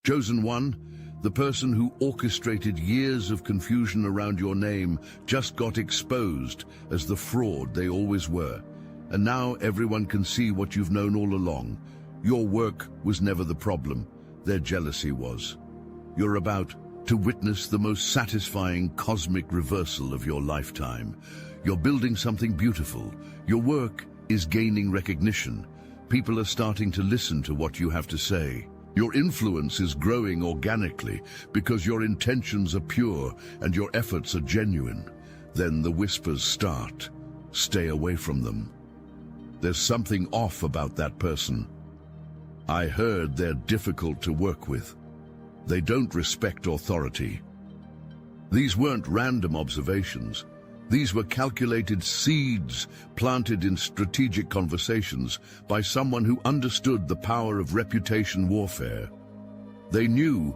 Chosen one, the person who orchestrated years of confusion around your name just got exposed as the fraud they always were. And now everyone can see what you've known all along. Your work was never the problem, their jealousy was. You're about to witness the most satisfying cosmic reversal of your lifetime. You're building something beautiful. Your work is gaining recognition. People are starting to listen to what you have to say. Your influence is growing organically because your intentions are pure and your efforts are genuine. Then the whispers start. Stay away from them. There's something off about that person. I heard they're difficult to work with. They don't respect authority. These weren't random observations. These were calculated seeds planted in strategic conversations by someone who understood the power of reputation warfare. They knew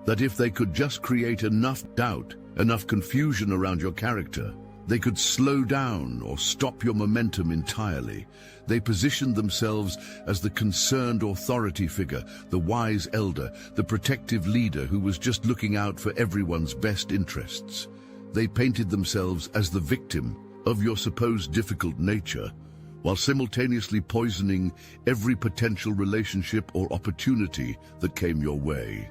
that if they could just create enough doubt, enough confusion around your character, they could slow down or stop your momentum entirely. They positioned themselves as the concerned authority figure, the wise elder, the protective leader who was just looking out for everyone's best interests. They painted themselves as the victim of your supposed difficult nature, while simultaneously poisoning every potential relationship or opportunity that came your way.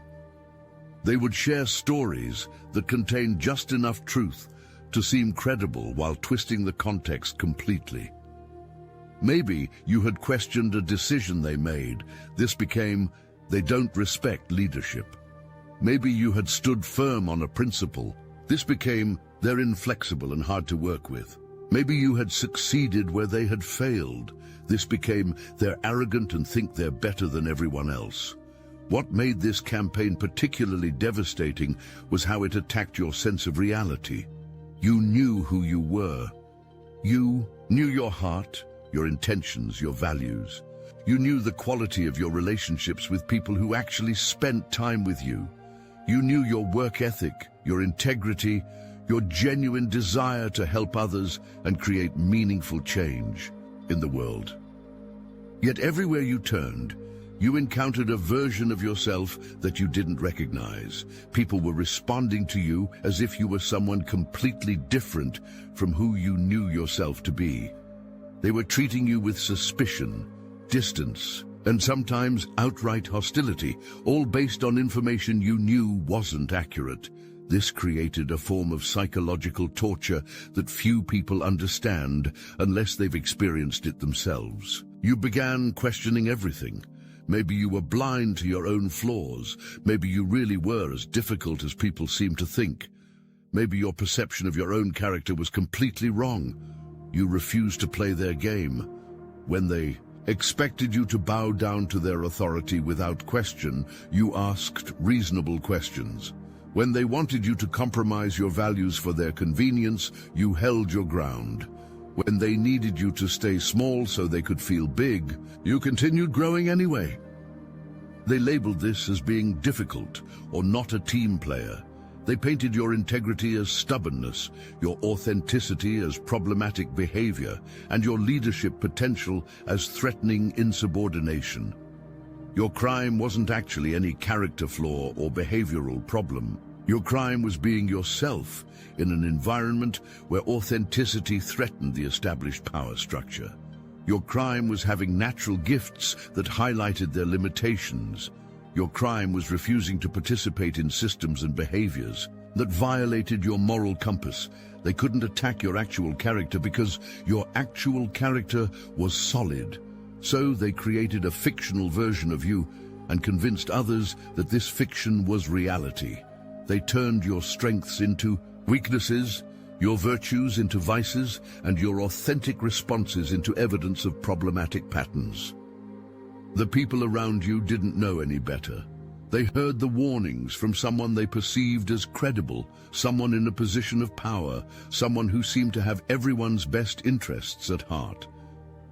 They would share stories that contained just enough truth to seem credible while twisting the context completely. Maybe you had questioned a decision they made. This became, they don't respect leadership. Maybe you had stood firm on a principle. This became, they're inflexible and hard to work with. Maybe you had succeeded where they had failed. This became, they're arrogant and think they're better than everyone else. What made this campaign particularly devastating was how it attacked your sense of reality. You knew who you were. You knew your heart, your intentions, your values. You knew the quality of your relationships with people who actually spent time with you. You knew your work ethic, your integrity, your genuine desire to help others and create meaningful change in the world. Yet everywhere you turned, you encountered a version of yourself that you didn't recognize. People were responding to you as if you were someone completely different from who you knew yourself to be. They were treating you with suspicion, distance, and sometimes outright hostility, all based on information you knew wasn't accurate. This created a form of psychological torture that few people understand unless they've experienced it themselves. You began questioning everything. Maybe you were blind to your own flaws. Maybe you really were as difficult as people seem to think. Maybe your perception of your own character was completely wrong. You refused to play their game. When they expected you to bow down to their authority without question, you asked reasonable questions. When they wanted you to compromise your values for their convenience, you held your ground. When they needed you to stay small so they could feel big, you continued growing anyway. They labeled this as being difficult or not a team player. They painted your integrity as stubbornness, your authenticity as problematic behavior, and your leadership potential as threatening insubordination. Your crime wasn't actually any character flaw or behavioral problem. Your crime was being yourself in an environment where authenticity threatened the established power structure. Your crime was having natural gifts that highlighted their limitations. Your crime was refusing to participate in systems and behaviors that violated your moral compass. They couldn't attack your actual character because your actual character was solid. So they created a fictional version of you and convinced others that this fiction was reality. They turned your strengths into weaknesses, your virtues into vices, and your authentic responses into evidence of problematic patterns. The people around you didn't know any better. They heard the warnings from someone they perceived as credible, someone in a position of power, someone who seemed to have everyone's best interests at heart.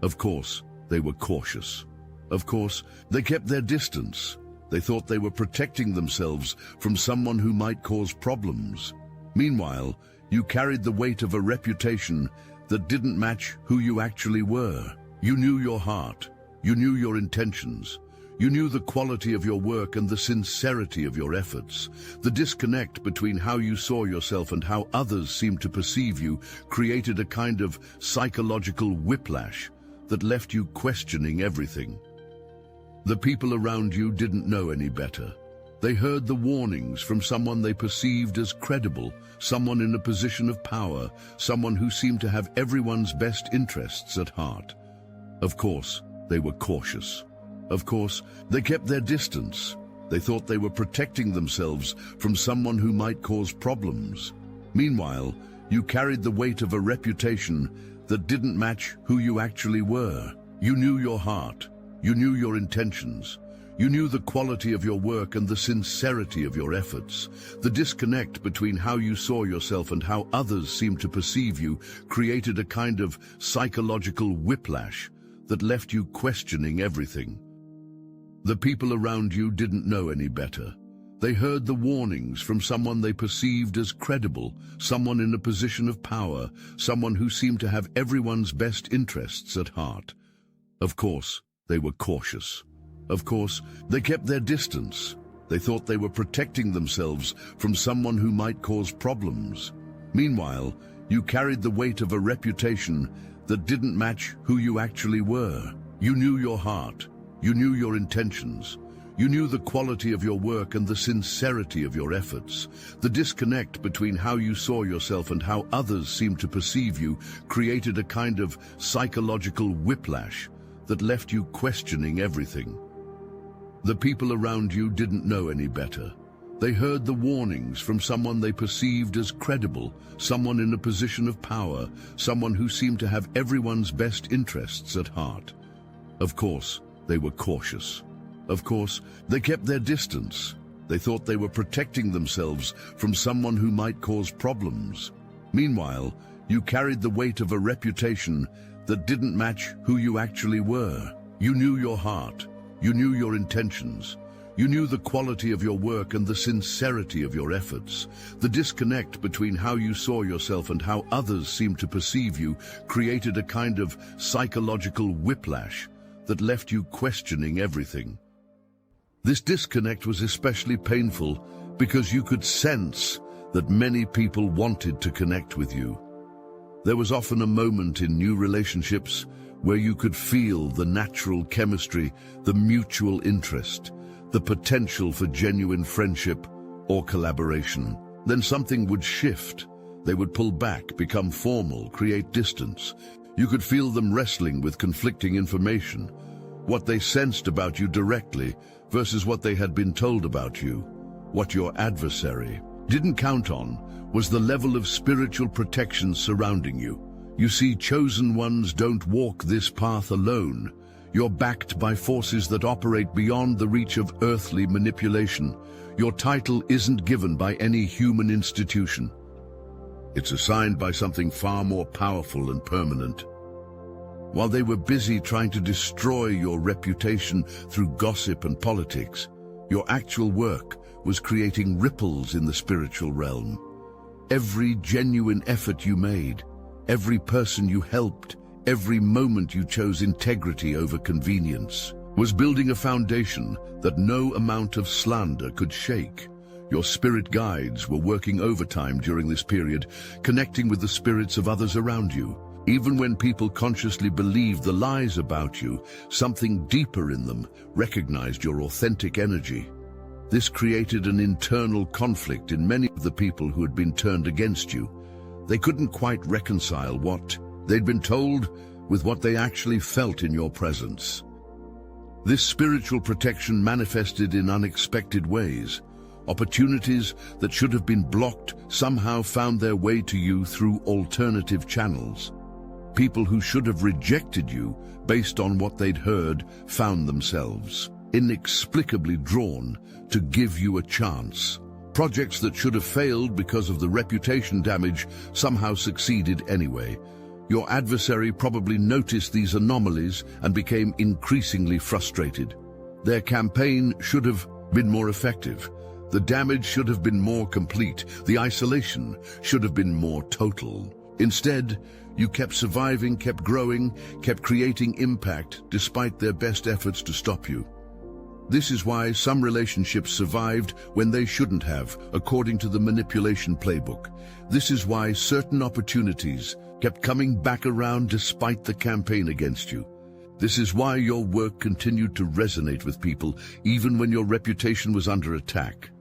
Of course, they were cautious. Of course, they kept their distance. They thought they were protecting themselves from someone who might cause problems. Meanwhile, you carried the weight of a reputation that didn't match who you actually were. You knew your heart. You knew your intentions. You knew the quality of your work and the sincerity of your efforts. The disconnect between how you saw yourself and how others seemed to perceive you created a kind of psychological whiplash that left you questioning everything. The people around you didn't know any better. They heard the warnings from someone they perceived as credible, someone in a position of power, someone who seemed to have everyone's best interests at heart. Of course, they were cautious. Of course, they kept their distance. They thought they were protecting themselves from someone who might cause problems. Meanwhile, you carried the weight of a reputation that didn't match who you actually were. You knew your heart. You knew your intentions. You knew the quality of your work and the sincerity of your efforts. The disconnect between how you saw yourself and how others seemed to perceive you created a kind of psychological whiplash that left you questioning everything. The people around you didn't know any better. They heard the warnings from someone they perceived as credible, someone in a position of power, someone who seemed to have everyone's best interests at heart. Of course, they were cautious. Of course, they kept their distance. They thought they were protecting themselves from someone who might cause problems. Meanwhile, you carried the weight of a reputation that didn't match who you actually were. You knew your heart. You knew your intentions. You knew the quality of your work and the sincerity of your efforts. The disconnect between how you saw yourself and how others seemed to perceive you created a kind of psychological whiplash that left you questioning everything. The people around you didn't know any better. They heard the warnings from someone they perceived as credible, someone in a position of power, someone who seemed to have everyone's best interests at heart. Of course, they were cautious. Of course, they kept their distance. They thought they were protecting themselves from someone who might cause problems. Meanwhile, you carried the weight of a reputation that didn't match who you actually were. You knew your heart. You knew your intentions. You knew the quality of your work and the sincerity of your efforts. The disconnect between how you saw yourself and how others seemed to perceive you created a kind of psychological whiplash that left you questioning everything. This disconnect was especially painful because you could sense that many people wanted to connect with you. There was often a moment in new relationships where you could feel the natural chemistry, the mutual interest, the potential for genuine friendship or collaboration. Then something would shift. They would pull back, become formal, create distance. You could feel them wrestling with conflicting information, what they sensed about you directly versus what they had been told about you. What your adversary didn't count on was the level of spiritual protection surrounding you. You see, chosen ones don't walk this path alone. You're backed by forces that operate beyond the reach of earthly manipulation. Your title isn't given by any human institution. It's assigned by something far more powerful and permanent. While they were busy trying to destroy your reputation through gossip and politics, your actual work was creating ripples in the spiritual realm. Every genuine effort you made, every person you helped, every moment you chose integrity over convenience, was building a foundation that no amount of slander could shake. Your spirit guides were working overtime during this period, connecting with the spirits of others around you. Even when people consciously believed the lies about you, something deeper in them recognized your authentic energy. This created an internal conflict in many of the people who had been turned against you. They couldn't quite reconcile what they'd been told with what they actually felt in your presence. This spiritual protection manifested in unexpected ways. Opportunities that should have been blocked somehow found their way to you through alternative channels. People who should have rejected you based on what they'd heard found themselves inexplicably drawn to give you a chance. Projects that should have failed because of the reputation damage somehow succeeded anyway. Your adversary probably noticed these anomalies and became increasingly frustrated. Their campaign should have been more effective. The damage should have been more complete. The isolation should have been more total. Instead, you kept surviving, kept growing, kept creating impact despite their best efforts to stop you. This is why some relationships survived when they shouldn't have, according to the manipulation playbook. This is why certain opportunities kept coming back around despite the campaign against you. This is why your work continued to resonate with people even when your reputation was under attack.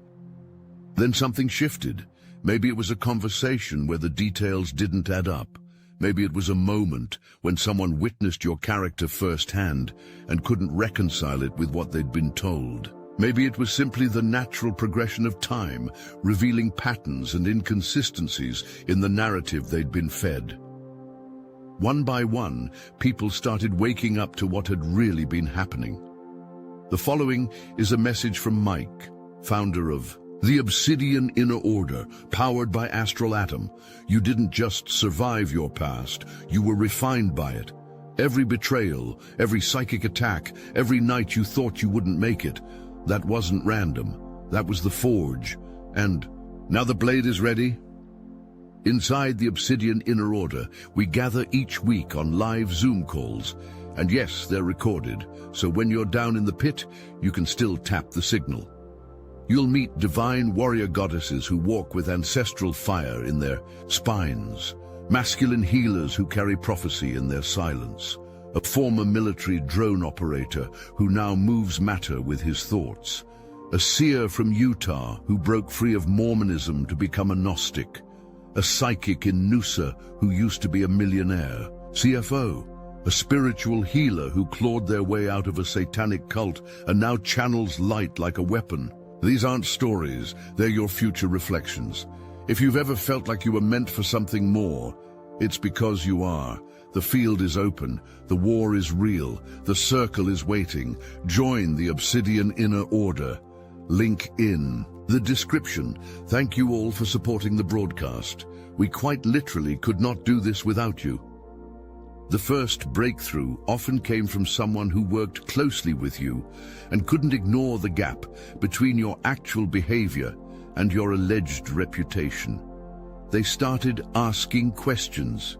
Then something shifted. Maybe it was a conversation where the details didn't add up. Maybe it was a moment when someone witnessed your character firsthand and couldn't reconcile it with what they'd been told. Maybe it was simply the natural progression of time, revealing patterns and inconsistencies in the narrative they'd been fed. One by one, people started waking up to what had really been happening. The following is a message from Mike, founder of the Obsidian Inner Order, powered by Astral Atom. You didn't just survive your past, you were refined by it. Every betrayal, every psychic attack, every night you thought you wouldn't make it, that wasn't random. That was the forge. And now the blade is ready? Inside the Obsidian Inner Order, we gather each week on live Zoom calls. And yes, they're recorded, so when you're down in the pit, you can still tap the signal. You'll meet divine warrior goddesses who walk with ancestral fire in their spines, masculine healers who carry prophecy in their silence, a former military drone operator who now moves matter with his thoughts, a seer from Utah who broke free of Mormonism to become a Gnostic, a psychic in Noosa who used to be a millionaire, CFO, a spiritual healer who clawed their way out of a satanic cult and now channels light like a weapon. These aren't stories, they're your future reflections. If you've ever felt like you were meant for something more, it's because you are. The field is open, the war is real, the circle is waiting. Join the Obsidian Inner Order. Link in the description. Thank you all for supporting the broadcast. We quite literally could not do this without you. The first breakthrough often came from someone who worked closely with you and couldn't ignore the gap between your actual behavior and your alleged reputation. They started asking questions.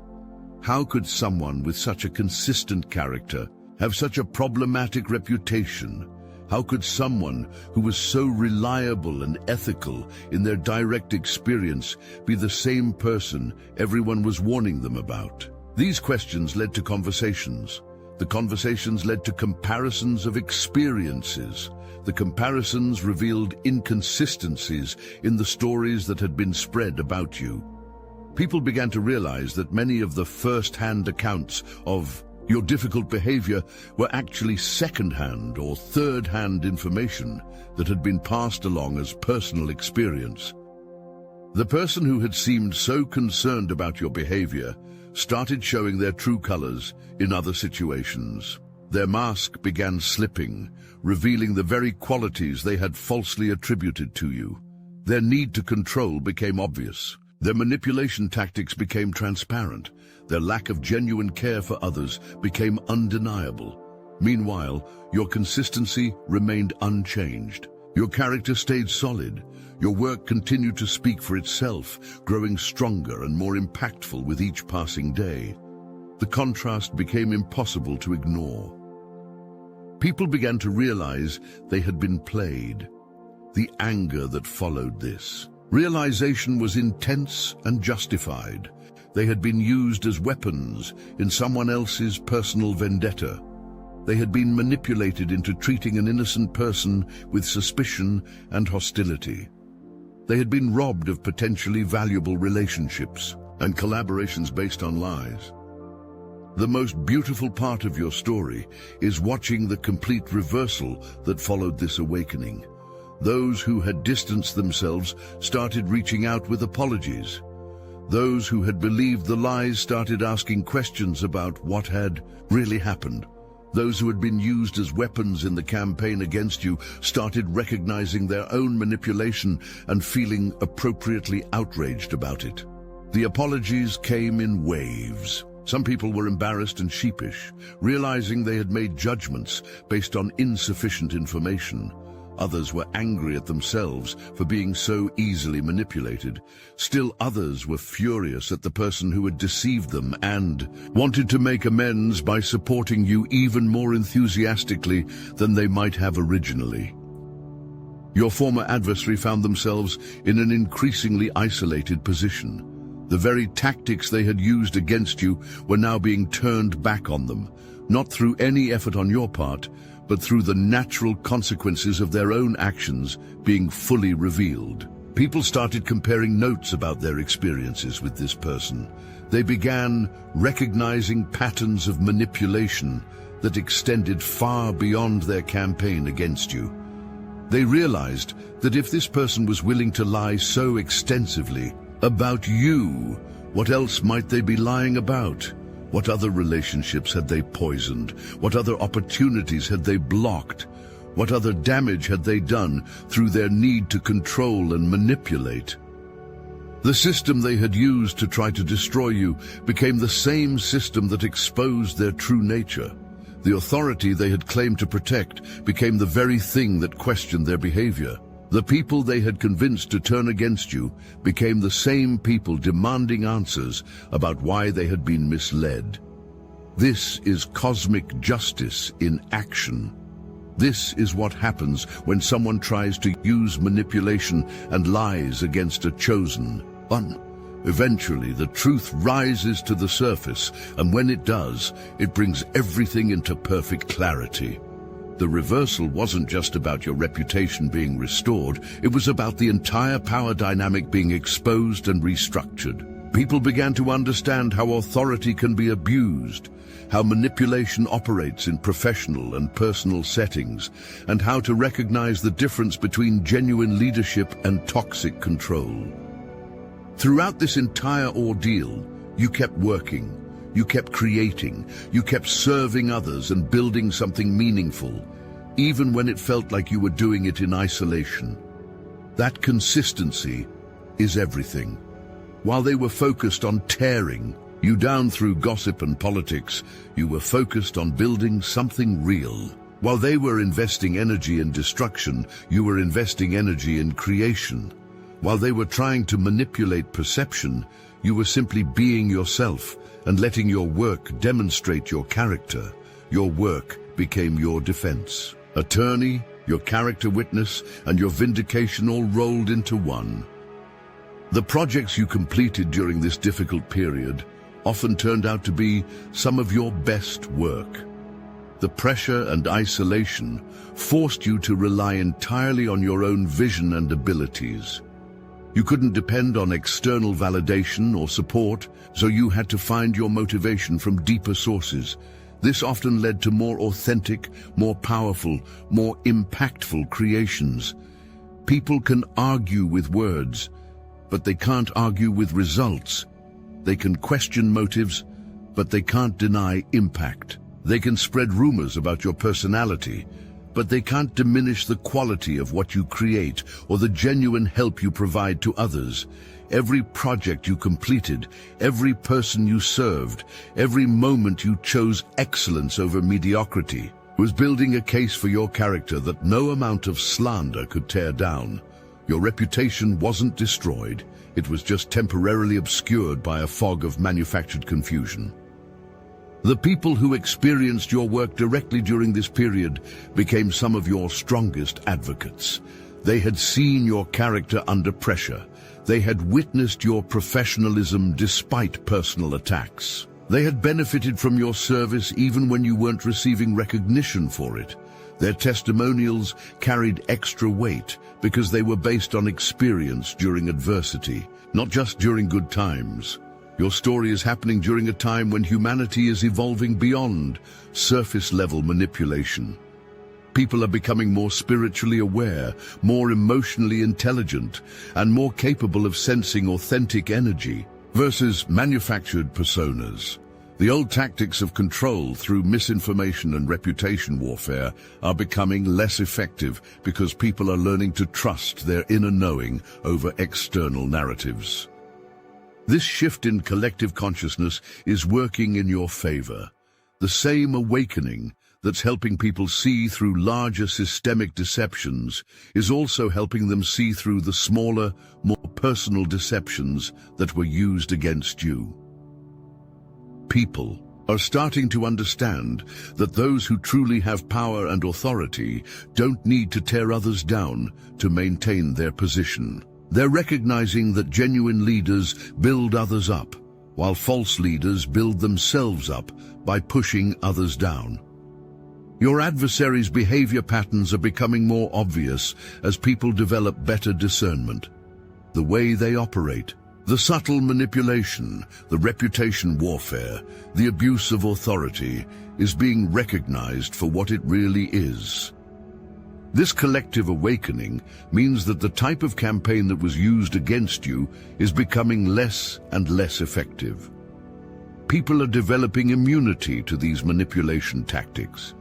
How could someone with such a consistent character have such a problematic reputation? How could someone who was so reliable and ethical in their direct experience be the same person everyone was warning them about? These questions led to conversations. The conversations led to comparisons of experiences. The comparisons revealed inconsistencies in the stories that had been spread about you. People began to realize that many of the first-hand accounts of your difficult behavior were actually second-hand or third-hand information that had been passed along as personal experience. The person who had seemed so concerned about your behavior started showing their true colors in other situations. Their mask began slipping, revealing the very qualities they had falsely attributed to you. Their need to control became obvious. Their manipulation tactics became transparent. Their lack of genuine care for others became undeniable. Meanwhile, your consistency remained unchanged. Your character stayed solid. Your work continued to speak for itself, growing stronger and more impactful with each passing day. The contrast became impossible to ignore. People began to realize they had been played. The anger that followed this realization was intense and justified. They had been used as weapons in someone else's personal vendetta. They had been manipulated into treating an innocent person with suspicion and hostility. They had been robbed of potentially valuable relationships and collaborations based on lies. The most beautiful part of your story is watching the complete reversal that followed this awakening. Those who had distanced themselves started reaching out with apologies. Those who had believed the lies started asking questions about what had really happened. Those who had been used as weapons in the campaign against you started recognizing their own manipulation and feeling appropriately outraged about it. The apologies came in waves. Some people were embarrassed and sheepish, realizing they had made judgments based on insufficient information. Others were angry at themselves for being so easily manipulated. Still others were furious at the person who had deceived them and wanted to make amends by supporting you even more enthusiastically than they might have originally. Your former adversary found themselves in an increasingly isolated position. The very tactics they had used against you were now being turned back on them, not through any effort on your part, but through the natural consequences of their own actions being fully revealed. People started comparing notes about their experiences with this person. They began recognizing patterns of manipulation that extended far beyond their campaign against you. They realized that if this person was willing to lie so extensively about you, what else might they be lying about? What other relationships had they poisoned? What other opportunities had they blocked? What other damage had they done through their need to control and manipulate? The system they had used to try to destroy you became the same system that exposed their true nature. The authority they had claimed to protect became the very thing that questioned their behavior. The people they had convinced to turn against you became the same people demanding answers about why they had been misled. This is cosmic justice in action. This is what happens when someone tries to use manipulation and lies against a chosen one. Eventually, the truth rises to the surface, and when it does, it brings everything into perfect clarity. The reversal wasn't just about your reputation being restored, it was about the entire power dynamic being exposed and restructured. People began to understand how authority can be abused, how manipulation operates in professional and personal settings, and how to recognize the difference between genuine leadership and toxic control. Throughout this entire ordeal, you kept working. You kept creating, you kept serving others and building something meaningful, even when it felt like you were doing it in isolation. That consistency is everything. While they were focused on tearing you down through gossip and politics, you were focused on building something real. While they were investing energy in destruction, you were investing energy in creation. While they were trying to manipulate perception, you were simply being yourself and letting your work demonstrate your character. Your work became your defense. Attorney, your character witness, and your vindication all rolled into one. The projects you completed during this difficult period often turned out to be some of your best work. The pressure and isolation forced you to rely entirely on your own vision and abilities. You couldn't depend on external validation or support, so you had to find your motivation from deeper sources. This often led to more authentic, more powerful, more impactful creations. People can argue with words, but they can't argue with results. They can question motives, but they can't deny impact. They can spread rumors about your personality, but they can't diminish the quality of what you create or the genuine help you provide to others. Every project you completed, every person you served, every moment you chose excellence over mediocrity was building a case for your character that no amount of slander could tear down. Your reputation wasn't destroyed, it was just temporarily obscured by a fog of manufactured confusion. The people who experienced your work directly during this period became some of your strongest advocates. They had seen your character under pressure. They had witnessed your professionalism despite personal attacks. They had benefited from your service even when you weren't receiving recognition for it. Their testimonials carried extra weight because they were based on experience during adversity, not just during good times. Your story is happening during a time when humanity is evolving beyond surface-level manipulation. People are becoming more spiritually aware, more emotionally intelligent, and more capable of sensing authentic energy versus manufactured personas. The old tactics of control through misinformation and reputation warfare are becoming less effective because people are learning to trust their inner knowing over external narratives. This shift in collective consciousness is working in your favor. The same awakening that's helping people see through larger systemic deceptions is also helping them see through the smaller, more personal deceptions that were used against you. People are starting to understand that those who truly have power and authority don't need to tear others down to maintain their position. They're recognizing that genuine leaders build others up, while false leaders build themselves up by pushing others down. Your adversary's behavior patterns are becoming more obvious as people develop better discernment. The way they operate, the subtle manipulation, the reputation warfare, the abuse of authority is being recognized for what it really is. This collective awakening means that the type of campaign that was used against you is becoming less and less effective. People are developing immunity to these manipulation tactics.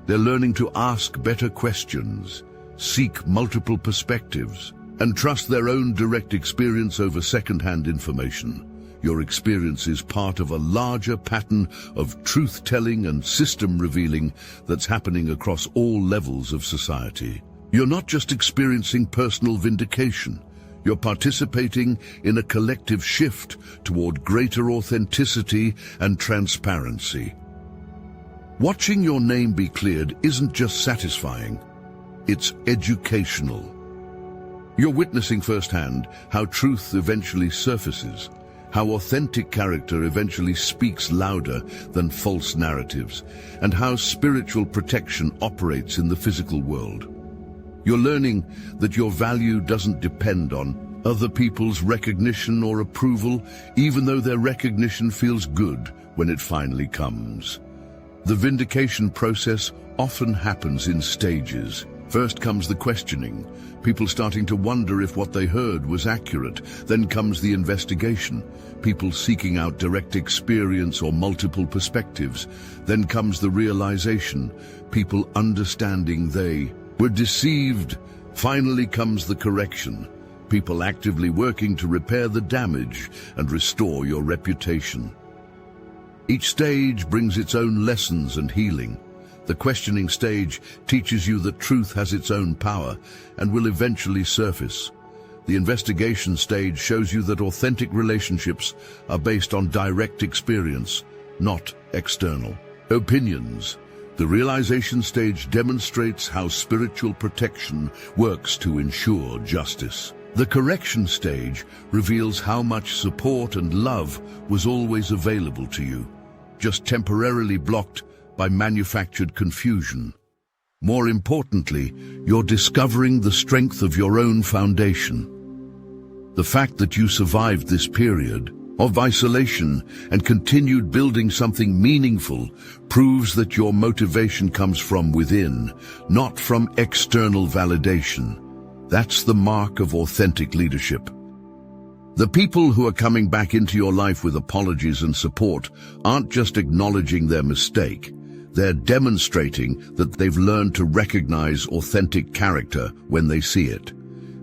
They're learning to ask better questions, seek multiple perspectives, and trust their own direct experience over second-hand information. Your experience is part of a larger pattern of truth-telling and system-revealing that's happening across all levels of society. You're not just experiencing personal vindication. You're participating in a collective shift toward greater authenticity and transparency. Watching your name be cleared isn't just satisfying, it's educational. You're witnessing firsthand how truth eventually surfaces, how authentic character eventually speaks louder than false narratives, and how spiritual protection operates in the physical world. You're learning that your value doesn't depend on other people's recognition or approval, even though their recognition feels good when it finally comes. The vindication process often happens in stages. First comes the questioning, people starting to wonder if what they heard was accurate. Then comes the investigation, people seeking out direct experience or multiple perspectives. Then comes the realization, people understanding they were deceived. Finally comes the correction, people actively working to repair the damage and restore your reputation. Each stage brings its own lessons and healing. The questioning stage teaches you that truth has its own power and will eventually surface. The investigation stage shows you that authentic relationships are based on direct experience, not external opinions. The realization stage demonstrates how spiritual protection works to ensure justice. The correction stage reveals how much support and love was always available to you, just temporarily blocked by manufactured confusion. More importantly, you're discovering the strength of your own foundation. The fact that you survived this period of isolation and continued building something meaningful proves that your motivation comes from within, not from external validation. That's the mark of authentic leadership. The people who are coming back into your life with apologies and support aren't just acknowledging their mistake. They're demonstrating that they've learned to recognize authentic character when they see it.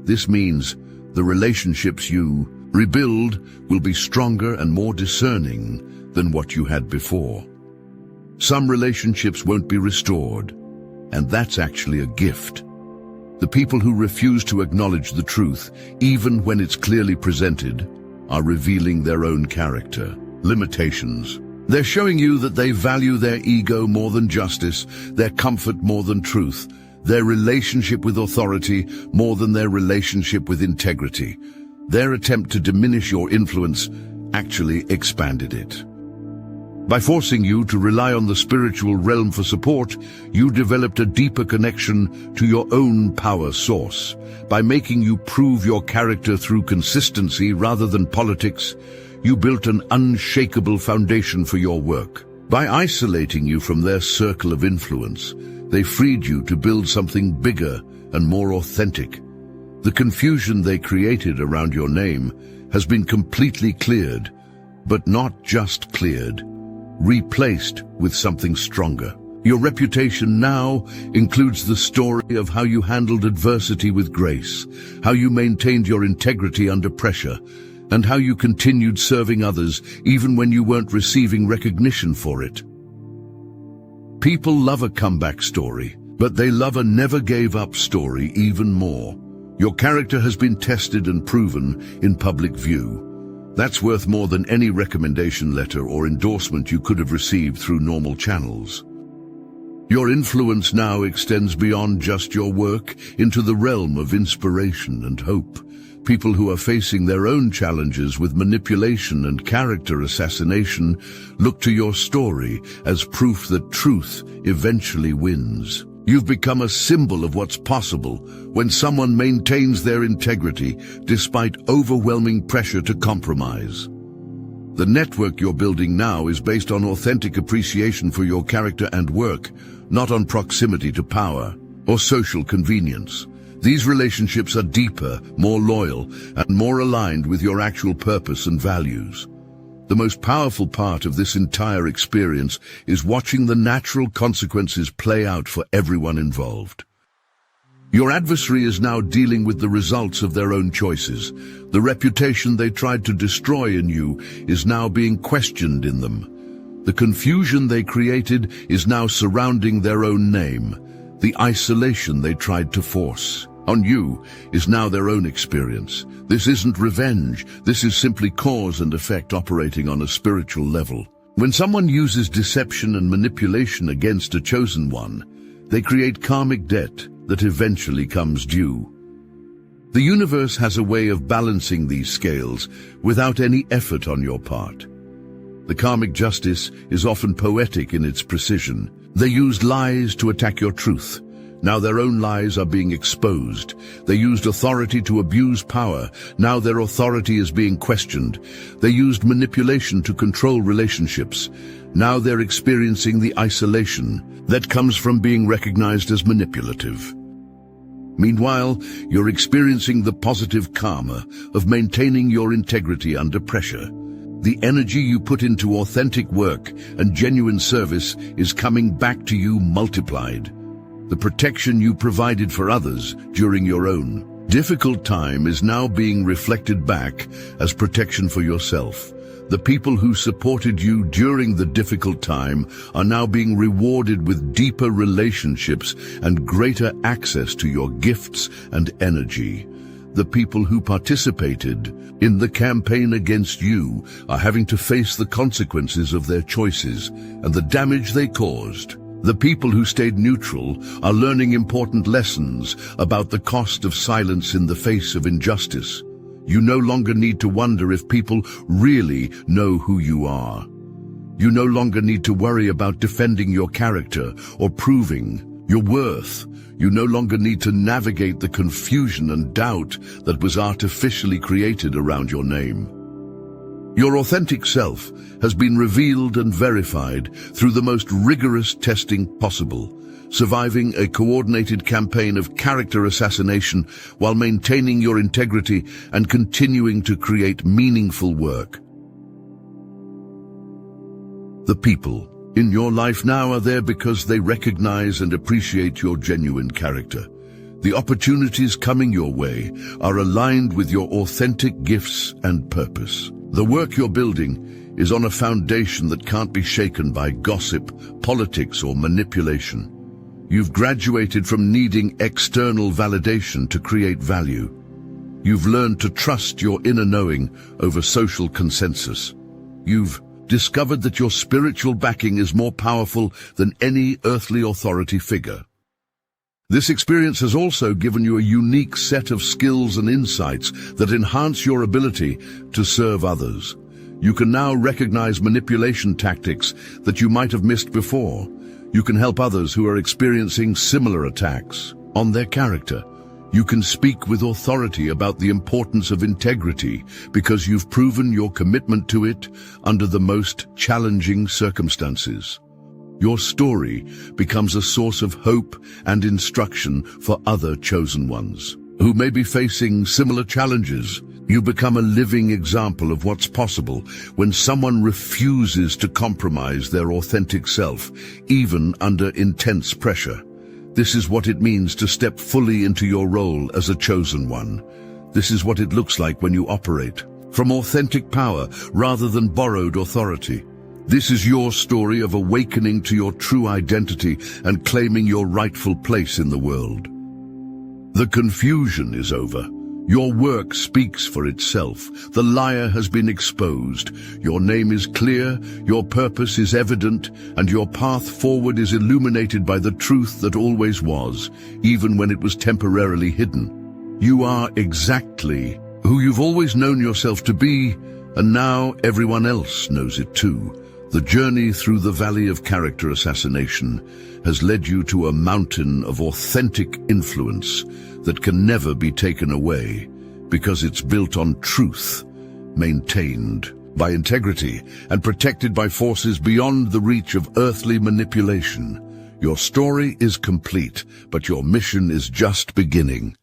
This means the relationships you rebuild will be stronger and more discerning than what you had before. Some relationships won't be restored, and that's actually a gift. The people who refuse to acknowledge the truth, even when it's clearly presented, are revealing their own character, limitations. They're showing you that they value their ego more than justice, their comfort more than truth, their relationship with authority more than their relationship with integrity. Their attempt to diminish your influence actually expanded it. By forcing you to rely on the spiritual realm for support, you developed a deeper connection to your own power source. By making you prove your character through consistency rather than politics, you built an unshakable foundation for your work. By isolating you from their circle of influence, they freed you to build something bigger and more authentic. The confusion they created around your name has been completely cleared, but not just cleared, replaced with something stronger. Your reputation now includes the story of how you handled adversity with grace, how you maintained your integrity under pressure, and how you continued serving others even when you weren't receiving recognition for it. People love a comeback story, but they love a never-gave-up story even more. Your character has been tested and proven in public view. That's worth more than any recommendation letter or endorsement you could have received through normal channels. Your influence now extends beyond just your work into the realm of inspiration and hope. People who are facing their own challenges with manipulation and character assassination look to your story as proof that truth eventually wins. You've become a symbol of what's possible when someone maintains their integrity despite overwhelming pressure to compromise. The network you're building now is based on authentic appreciation for your character and work, not on proximity to power or social convenience. These relationships are deeper, more loyal, and more aligned with your actual purpose and values. The most powerful part of this entire experience is watching the natural consequences play out for everyone involved. Your adversary is now dealing with the results of their own choices. The reputation they tried to destroy in you is now being questioned in them. The confusion they created is now surrounding their own name. The isolation they tried to force on you is now their own experience. This isn't revenge. This is simply cause and effect operating on a spiritual level. When someone uses deception and manipulation against a chosen one, they create karmic debt that eventually comes due. The universe has a way of balancing these scales without any effort on your part. The karmic justice is often poetic in its precision. They used lies to attack your truth. Now their own lies are being exposed. They used authority to abuse power. Now their authority is being questioned. They used manipulation to control relationships. Now they're experiencing the isolation that comes from being recognized as manipulative. Meanwhile, you're experiencing the positive karma of maintaining your integrity under pressure. The energy you put into authentic work and genuine service is coming back to you multiplied. The protection you provided for others during your own difficult time is now being reflected back as protection for yourself. The people who supported you during the difficult time are now being rewarded with deeper relationships and greater access to your gifts and energy. The people who participated in the campaign against you are having to face the consequences of their choices and the damage they caused. The people who stayed neutral are learning important lessons about the cost of silence in the face of injustice. You no longer need to wonder if people really know who you are. You no longer need to worry about defending your character or proving your worth. You no longer need to navigate the confusion and doubt that was artificially created around your name. Your authentic self has been revealed and verified through the most rigorous testing possible, surviving a coordinated campaign of character assassination while maintaining your integrity and continuing to create meaningful work. The people in your life now are there because they recognize and appreciate your genuine character. The opportunities coming your way are aligned with your authentic gifts and purpose. The work you're building is on a foundation that can't be shaken by gossip, politics, or manipulation. You've graduated from needing external validation to create value. You've learned to trust your inner knowing over social consensus. You've discovered that your spiritual backing is more powerful than any earthly authority figure. This experience has also given you a unique set of skills and insights that enhance your ability to serve others. You can now recognize manipulation tactics that you might have missed before. You can help others who are experiencing similar attacks on their character. You can speak with authority about the importance of integrity because you've proven your commitment to it under the most challenging circumstances. Your story becomes a source of hope and instruction for other chosen ones who may be facing similar challenges. You become a living example of what's possible when someone refuses to compromise their authentic self, even under intense pressure. This is what it means to step fully into your role as a chosen one. This is what it looks like when you operate from authentic power rather than borrowed authority. This is your story of awakening to your true identity and claiming your rightful place in the world. The confusion is over. Your work speaks for itself. The liar has been exposed. Your name is clear, your purpose is evident, and your path forward is illuminated by the truth that always was, even when it was temporarily hidden. You are exactly who you've always known yourself to be, and now everyone else knows it too. The journey through the valley of character assassination has led you to a mountain of authentic influence that can never be taken away because it's built on truth, maintained by integrity, and protected by forces beyond the reach of earthly manipulation. Your story is complete, but your mission is just beginning.